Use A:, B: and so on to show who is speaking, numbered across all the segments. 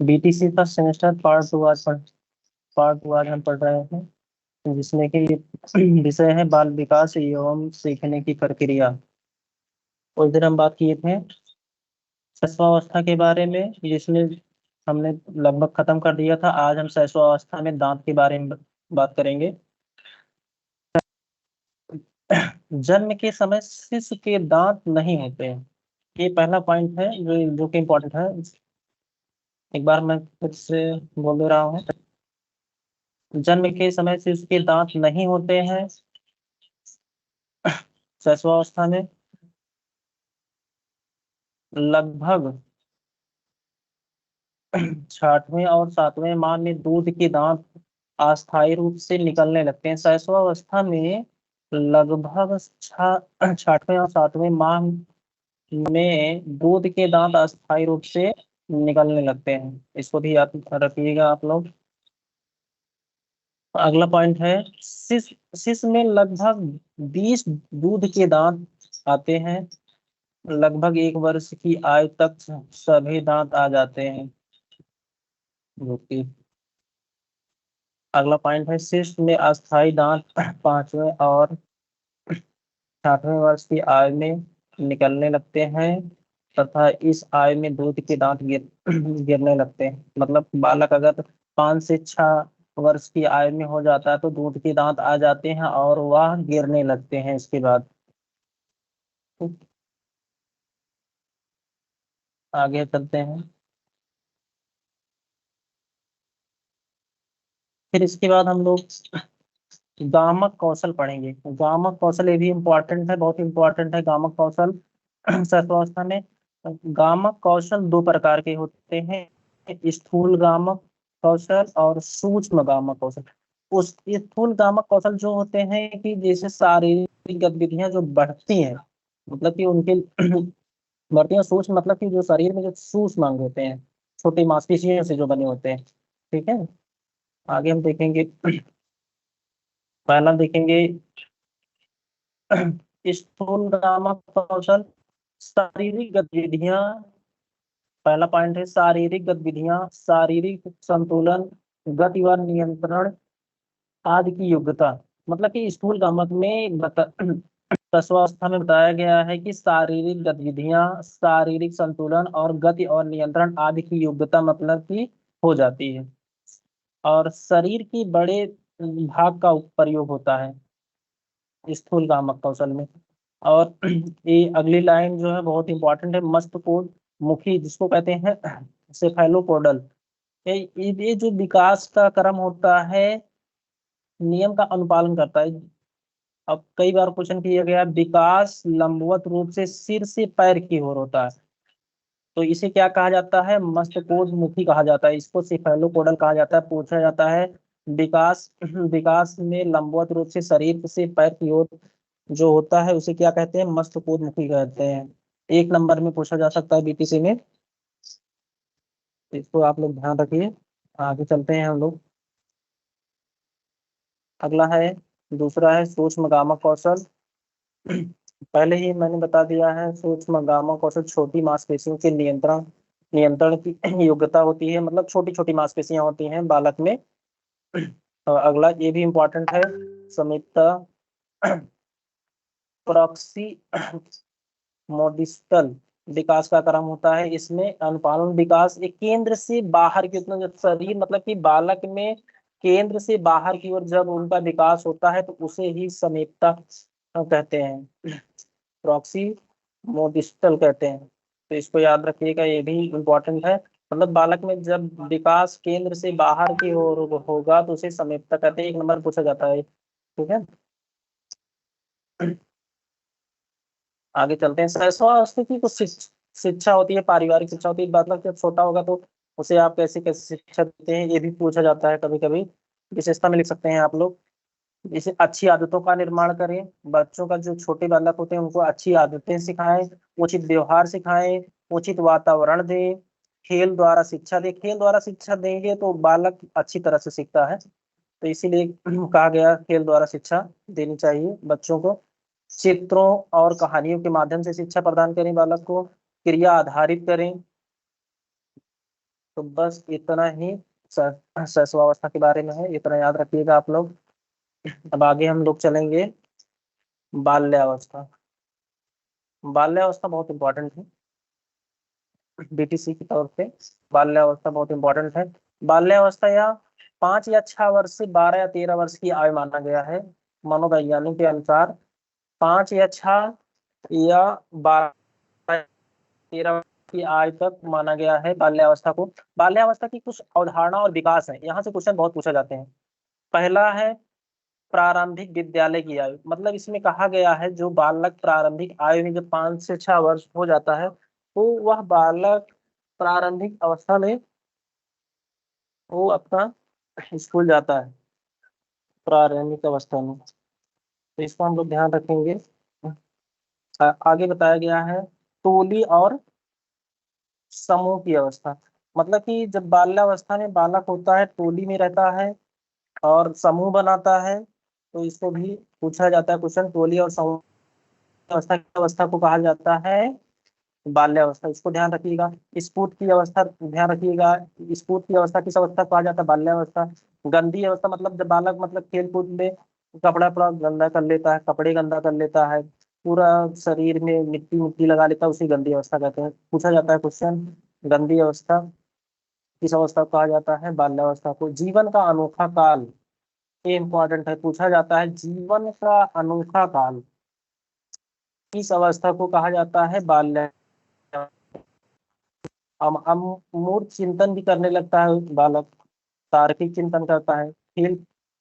A: BTC first semester part 2 आज हम पढ़ रहे हैं, जिसमें कि विषय है बाल विकास एवं सीखने की प्रक्रिया। उस दिन हम बात किए थे शैशवावस्था के बारे में, जिसमें हमने लगभग खत्म कर दिया था। आज हम शैशवावस्था में दांत के बारे में बात करेंगे। जन्म के समय शिशु के दांत नहीं होते हैं। ये पहला पॉइंट है जो कि इम्पोर्टेंट है। एक बार मैं फिर से बोल दे रहा हूँ। जन्म के समय शिशु के दांत नहीं होते हैं शैशवावस्था में। लगभग 6वें और 7वें माह में दूध के दांत अस्थायी रूप से निकलने लगते हैं। शैशवावस्था में लगभग 6वें और 7वें माह में दूध के दांत अस्थायी रूप से निकलने लगते हैं। इसको भी याद रखिएगा आप लोग। अगला पॉइंट है शिशु में लगभग 20 दूध के दांत आते हैं। लगभग 1 वर्ष की आयु तक सभी दांत आ जाते हैं। जो कि अगला पॉइंट है शिशु में अस्थायी दांत 5वें और 6वें वर्ष की आयु में निकलने लगते हैं तथा इस आयु में दूध के दांत गिरने लगते हैं। मतलब बालक अगर 5 से 6 वर्ष की आयु में हो जाता है तो दूध के दांत आ जाते हैं और वह गिरने लगते हैं इसके बाद। आगे चलते हैं। फिर इसके बाद हम लोग गामक कौशल पढ़ेंगे। गामक कौशल ये भी इम्पोर्टेंट है, बहुत इम्पोर्टेंट है गामक कौशल शैशवावस्था में। गामक कौशल 2 प्रकार के होते हैं, स्थूल गामक कौशल और सूक्ष्म गामक कौशल। उस स्थूल गामक कौशल जो होते हैं कि जैसे शारीरिक गतिविधियां जो बढ़ती हैं, मतलब कि उनके बढ़ती हैं। सूक्ष्म मतलब कि जो शरीर में जो सूक्ष्म अंग होते हैं, छोटी मांसपेशियों से जो बने होते हैं। ठीक है। आगे हम देखेंगे। पहला देखेंगे स्थूलगामक कौशल, शारीरिक गतिविधियां। पहला पॉइंट है शारीरिक गतिविधियां, शारीरिक संतुलन, गति व नियंत्रण आदि की योग्यता। मतलब कि स्थूल गामक में प्रसवावस्था में बताया गया है कि शारीरिक गतिविधियां, शारीरिक संतुलन और गति और नियंत्रण आदि की योग्यता मतलब कि हो जाती है। और शरीर की बड़े भाग का प्रयोग होता है स्थूल गामक कौशल में। और ये अगली लाइन जो है बहुत इंपॉर्टेंट है, मस्तिष्क मुखी जिसको कहते हैं सेफेलोपोडल। ये जो विकास का क्रम होता है नियम का अनुपालन करता है। अब कई बार क्वेश्चन किया गया, विकास लंबवत रूप से सिर से पैर की ओर होता है तो इसे क्या कहा जाता है? मस्तिष्कोन्मुखी कहा जाता है। इसको सेफेलोपोडल कहा जाता है। पूछा जाता है विकास विकास में लंबवत रूप से शरीर से पैर की ओर जो होता है उसे क्या कहते हैं? मस्तिष्कोन्मुखी कहते हैं। 1 नंबर में पूछा जा सकता है बीटीसी में। इसको आप लोग ध्यान रखिए। आगे चलते हैं हम लोग। अगला है, दूसरा है सूक्ष्म गामक कौशल। पहले ही मैंने बता दिया है, सूक्ष्म गामा कौशल छोटी मांसपेशियों के नियंत्रण नियंत्रण की योग्यता होती है। मतलब छोटी छोटी मांसपेशियां होती हैं बालक में। और अगला ये भी इम्पोर्टेंट है, समीपता प्रॉक्सी मोडिस्टल विकास का क्रम होता है। इसमें अनुपालन विकास एक केंद्र से बाहर की उतना जब शरीर मतलब कि बालक में केंद्र से बाहर की ओर जब उनका विकास होता है तो उसे ही समीपता कहते हैं, प्रॉक्सी मोडिस्टल कहते हैं। तो इसको याद रखिएगा, ये भी इम्पोर्टेंट है। मतलब बालक में जब विकास केंद्र से बाहर की ओर होगा तो उसे समीपता कहते हैं। 1 नंबर पूछा जाता है। ठीक है। आगे चलते हैं। सहस्वास्थ्य की कुछ शिक्षा होती है, पारिवारिक शिक्षा होती है। मतलब जब छोटा होगा तो उसे आप कैसे कैसे शिक्षा देते हैं ये भी पूछा जाता है कभी कभी। विशेषता में लिख सकते हैं आप लोग। जैसे अच्छी आदतों का निर्माण करें। बच्चों का जो छोटे बालक होते हैं उनको अच्छी आदतें सिखाएं, उचित व्यवहार सिखाएं, उचित वातावरण दें, खेल द्वारा शिक्षा दें। खेल द्वारा शिक्षा देंगे तो बालक अच्छी तरह से सीखता है, तो इसीलिए कहा गया खेल द्वारा शिक्षा देनी चाहिए बच्चों को। चित्रों और कहानियों के माध्यम से शिक्षा प्रदान करें बालक को। क्रिया आधारित करें। तो बस इतना ही शैशवावस्था के बारे में है, इतना याद रखिएगा आप लोग। अब आगे हम लोग चलेंगे बाल्यावस्था। बाल्यावस्था बहुत इंपॉर्टेंट है बीटीसी के तौर पे। बाल्यावस्था बहुत इंपॉर्टेंट है। बाल्यावस्था या 5 या 6 वर्ष से 12 या 13 वर्ष की आयु माना गया है। मनोवैज्ञानिक के अनुसार 5 या 6 या 12 या 13 की आयु तक माना गया है बाल्यावस्था को। बाल्यावस्था की कुछ अवधारणा और विकास है, यहाँ से क्वेश्चन बहुत पूछे जाते हैं। पहला है प्रारंभिक विद्यालय की आयु, मतलब इसमें कहा गया है जो बालक प्रारंभिक आयु में जब 5 से 6 वर्ष हो जाता है तो वह बालक प्रारंभिक अवस्था में वो अपना स्कूल जाता है प्रारंभिक अवस्था में। तो इसको हम लोग ध्यान रखेंगे। आगे बताया गया है टोली और समूह की अवस्था, मतलब कि जब बाल्यावस्था में बालक होता है टोली में रहता है और समूह बनाता है, तो इसको भी पूछा जाता है क्वेश्चन। टोली और समूह अवस्था की अवस्था को कहा जाता है बाल्यावस्था, इसको ध्यान रखिएगा। स्फूर्त की अवस्था ध्यान रखिएगा, स्फूर्त की अवस्था किस अवस्था को कहा जाता है बाल्यावस्था। गंदी अवस्था मतलब जब बालक मतलब खेल कूद में कपड़ा पूरा गंदा कर लेता है, कपड़े गंदा कर लेता है, पूरा शरीर में मिट्टी मिट्टी लगा लेता है, उसी गंदी अवस्था कहते हैं। पूछा जाता है क्वेश्चन गंदी अवस्था किस अवस्था को कहा जाता है बाल्यावस्था को। जीवन का अनोखा काल, ये इंपॉर्टेंट है, पूछा जाता है जीवन का अनोखा काल किस अवस्था को कहा जाता है बाल्य। अमूर्त चिंतन भी करने लगता है बालक, तार्किक चिंतन करता है, खेल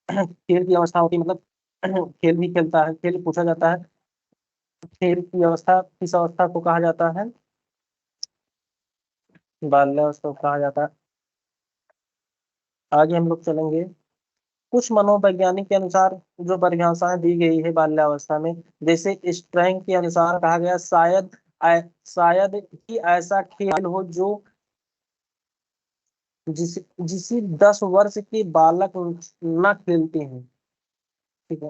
A: खेल की अवस्था होती है, मतलब खेल भी खेलता है। खेल पूछा जाता है खेल की अवस्था किस अवस्था को कहा जाता है बाल्यावस्था को कहा जाता है। आगे हम लोग चलेंगे कुछ मनोवैज्ञानिक के अनुसार जो परिभाषाएं दी गई है बाल्यावस्था में, जैसे स्ट्रैंग के अनुसार कहा गया शायद ही ऐसा खेल हो जो जिसे 10 वर्ष के बालक न खेलते हैं। ठीक है,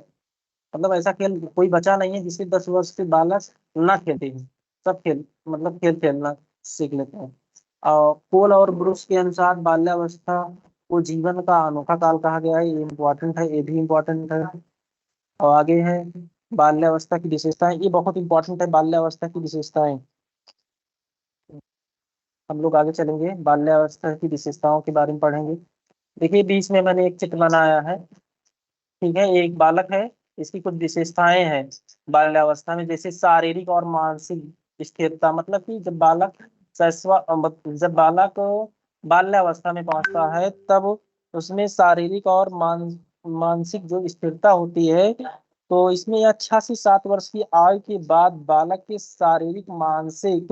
A: मतलब ऐसा खेल कोई बचा नहीं है जिसे 10 वर्ष के बालक न खेलते हैं। सब खेल मतलब खेल खेलना सीख लेते हैं। और पोल और ब्रुक्स के अनुसार बाल्यावस्था को जीवन का अनोखा काल कहा गया है, ये इम्पोर्टेंट है, ये भी इम्पोर्टेंट है। और आगे है बाल्यावस्था की विशेषताएं, ये बहुत इंपॉर्टेंट है बाल्यावस्था की विशेषताएं। हम लोग आगे चलेंगे बाल्यावस्था की विशेषताओं के बारे में पढ़ेंगे। देखिए बीच में मैंने एक चित्र बनाया है, ठीक है, एक बालक है, इसकी कुछ विशेषताएं हैं बाल्यावस्था में, जैसे शारीरिक और मानसिक स्थिरता, मतलब कि जब बालक बाल्यावस्था में पहुंचता है तब उसमें शारीरिक और मानसिक जो स्थिरता होती है, तो इसमें यह 6 से 7 वर्ष की आयु के बाद बालक के शारीरिक मानसिक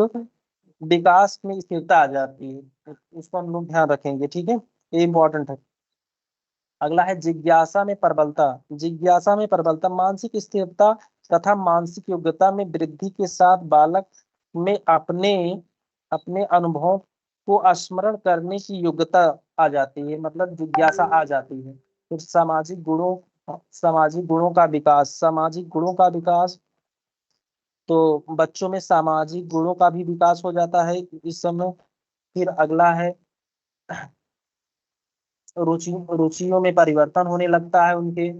A: विकास में स्थिरता आ जाती है। उसको हम लोग ध्यान रखेंगे, ठीक है, ये इंपॉर्टेंट है। अगला है जिज्ञासा में प्रबलता। जिज्ञासा में प्रबलता मानसिक स्थिरता तथा मानसिक योग्यता में वृद्धि के साथ बालक में अपने अपने अनुभवों को स्मरण करने की योग्यता आ जाती है, मतलब जिज्ञासा आ जाती है। फिर सामाजिक गुणों का विकास, तो बच्चों में सामाजिक गुणों का भी विकास हो जाता है इस समय। फिर अगला है रुचियों में परिवर्तन होने लगता है उनके,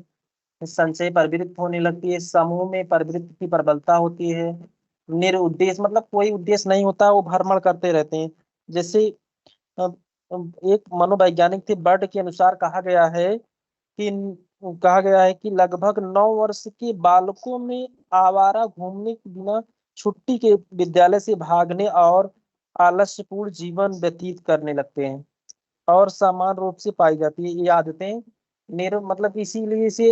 A: संचय प्रवृत्ति होने लगती है, समूह में प्रवृत्ति की प्रबलता होती है। निरुद्देश्य मतलब कोई उद्देश्य नहीं होता, वो भ्रमण करते रहते हैं। जैसे अ, एक मनोवैज्ञानिक थे बर्ड के अनुसार कि कि लगभग 9 वर्ष के बालकों में आवारा घूमने के बिना छुट्टी के विद्यालय से भागने और आलस्यपूर्ण जीवन व्यतीत करने लगते हैं और समान रूप से पाई जाती है ये आदतें। मतलब इसीलिए इसे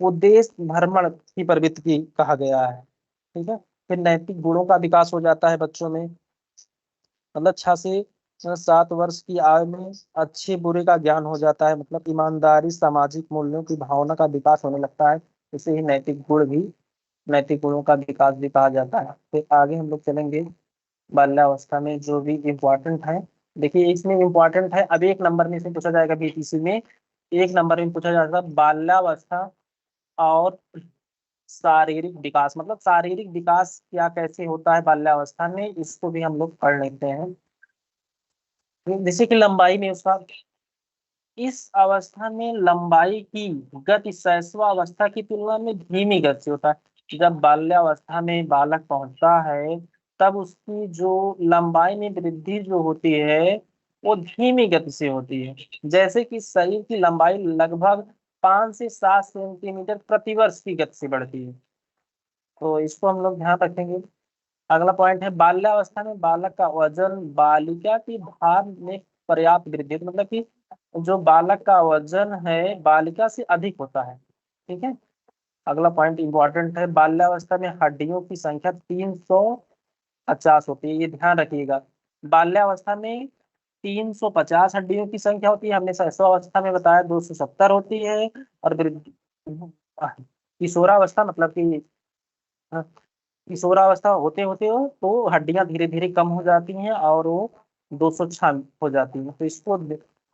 A: उद्देश्य भ्रमण की प्रवृत्ति की कहा गया है। ठीक है, फिर नैतिक गुणों का विकास हो जाता है बच्चों में, मतलब 6 से 7 वर्ष की आयु में अच्छे बुरे का ज्ञान हो जाता है, मतलब ईमानदारी सामाजिक मूल्यों की भावना का विकास होने लगता है। इसे ही नैतिक गुणों का विकास भी कहा जाता है। फिर आगे हम लोग चलेंगे बाल्यावस्था में जो भी इम्पोर्टेंट है। देखिए इसमें इम्पोर्टेंट है, अब 1 नंबर में से पूछा जाएगा बीटीसी में, 1 नंबर में पूछा जाएगा बाल्यावस्था और शारीरिक विकास, मतलब शारीरिक विकास क्या कैसे होता है बाल्यावस्था में, इसको भी हम लोग पढ़ लेते हैं। जैसे कि लंबाई में उसका, इस अवस्था में लंबाई की गति शैशवावस्था की तुलना में धीमी गति से होता है। जब बाल्यावस्था में बालक पहुंचता है तब उसकी जो लंबाई में वृद्धि जो होती है वो धीमी गति से होती है। जैसे कि शरीर की लंबाई लगभग 5 से 7 सेंटीमीटर प्रतिवर्ष की गति से बढ़ती है। तो इसको हम लोग ध्यान रखेंगे। अगला पॉइंट है बाल्यावस्था में बालक का वजन बालिका की भार में पर्याप्त वृद्धि होती है। मतलब कि जो बालक का वजन है बालिका से अधिक होता है। ठीक है। अगला पॉइंट इंपॉर्टेंट है, बाल्यावस्था में हड्डियों की संख्या 350 होती है। ये ध्यान रखिएगा, बाल्यावस्था में 350 हड्डियों की संख्या होती है। हमने शैशवावस्था में बताया 270 होती है। और किशोरावस्था मतलब कि किशोरावस्था होते होते हो तो हड्डियां धीरे धीरे कम हो जाती हैं और वो 206 हो जाती हैं। तो इसको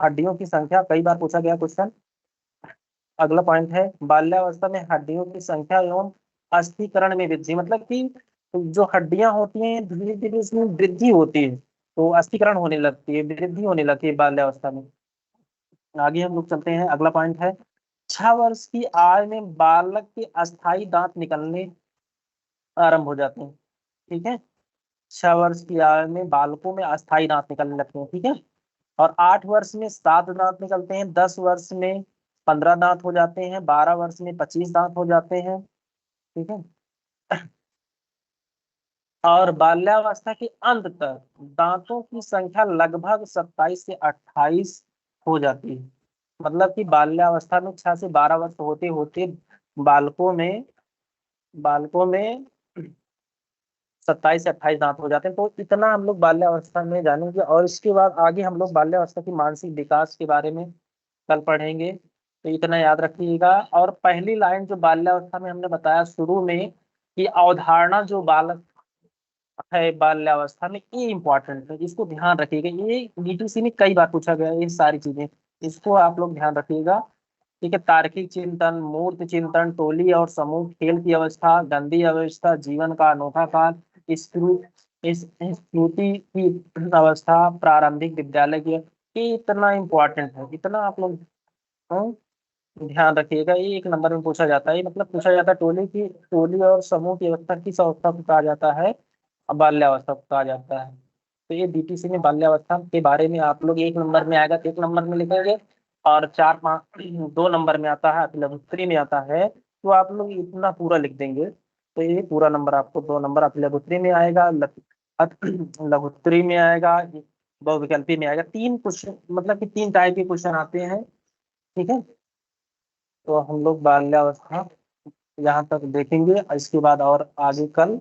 A: हड्डियों की संख्या कई बार पूछा गया क्वेश्चन। अगला पॉइंट है बाल्यावस्था में हड्डियों की संख्या एवं अस्थिकरण में वृद्धि। मतलब कि जो हड्डियां होती हैं धीरे धीरे उसमें वृद्धि होती है, तो अस्थिकरण होने लगती है, वृद्धि होने लगती है बाल्यावस्था में। आगे हम लोग चलते हैं। अगला पॉइंट है 6 वर्ष की आयु में बालक के अस्थायी दांत निकलने आरंभ हो जाते हैं। ठीक है। 6 वर्ष की आयु में बालकों में अस्थायी दांत निकलने लगते हैं। ठीक है। और 8 वर्ष में 7 दांत निकलते हैं, 10 वर्ष में 15 दांत हो जाते हैं, 12 वर्ष में 25 दांत हो जाते हैं। ठीक है। और बाल्यावस्था के अंत तक दांतों की संख्या लगभग 27 से 28 हो जाती है। मतलब कि बाल्यावस्था में 6 से 12 वर्ष होते होते बालकों में बालकों में 27 से 28 दांत हो जाते हैं। तो इतना हम लोग बाल्यावस्था में जानेंगे और इसके बाद आगे हम लोग बाल्यावस्था की मानसिक विकास के बारे में कल पढ़ेंगे। तो इतना याद रखिएगा। और पहली लाइन जो बाल्यावस्था में हमने बताया शुरू में कि अवधारणा जो बालक है बाल्यावस्था में, ये इंपॉर्टेंट है, इसको ध्यान रखिएगा। ये बीटीसी में कई बार पूछा गया है ये सारी चीजें, इसको आप लोग ध्यान रखिएगा। ठीक है। तार्किक चिंतन, मूर्त चिंतन, टोली और समूह, खेल की अवस्था, गंदी अवस्था, जीवन का अनोखा काल, स्मृति की अवस्था, प्रारंभिक विद्यालय की, ये इतना इम्पोर्टेंट है, इतना आप लोग ध्यान रखिएगा। ये 1 नंबर में पूछा जाता है। मतलब पूछा जाता है टोली और समूह की अवस्था किस अवस्था को कहा जाता है, बाल्यावस्था को कहा जाता है। तो ये बीटीसी में बाल्यावस्था के बारे में आप लोग 1 नंबर में आएगा तो 1 नंबर में लिखेंगे। और 4 5 2 नंबर में आता है, अभिलघुत्री में आता है तो आप लोग इतना पूरा लिख देंगे। तो ये पूरा नंबर आपको 2 नंबर अभिलघुत्री में आएगा, लघुत्री में आएगा, बहुविकल्पी में आएगा। 3 क्वेश्चन, मतलब कि 3 टाइप के क्वेश्चन आते हैं। ठीक है। तो हम लोग बाल्यावस्था यहाँ तक देखेंगे, इसके बाद और आगे कल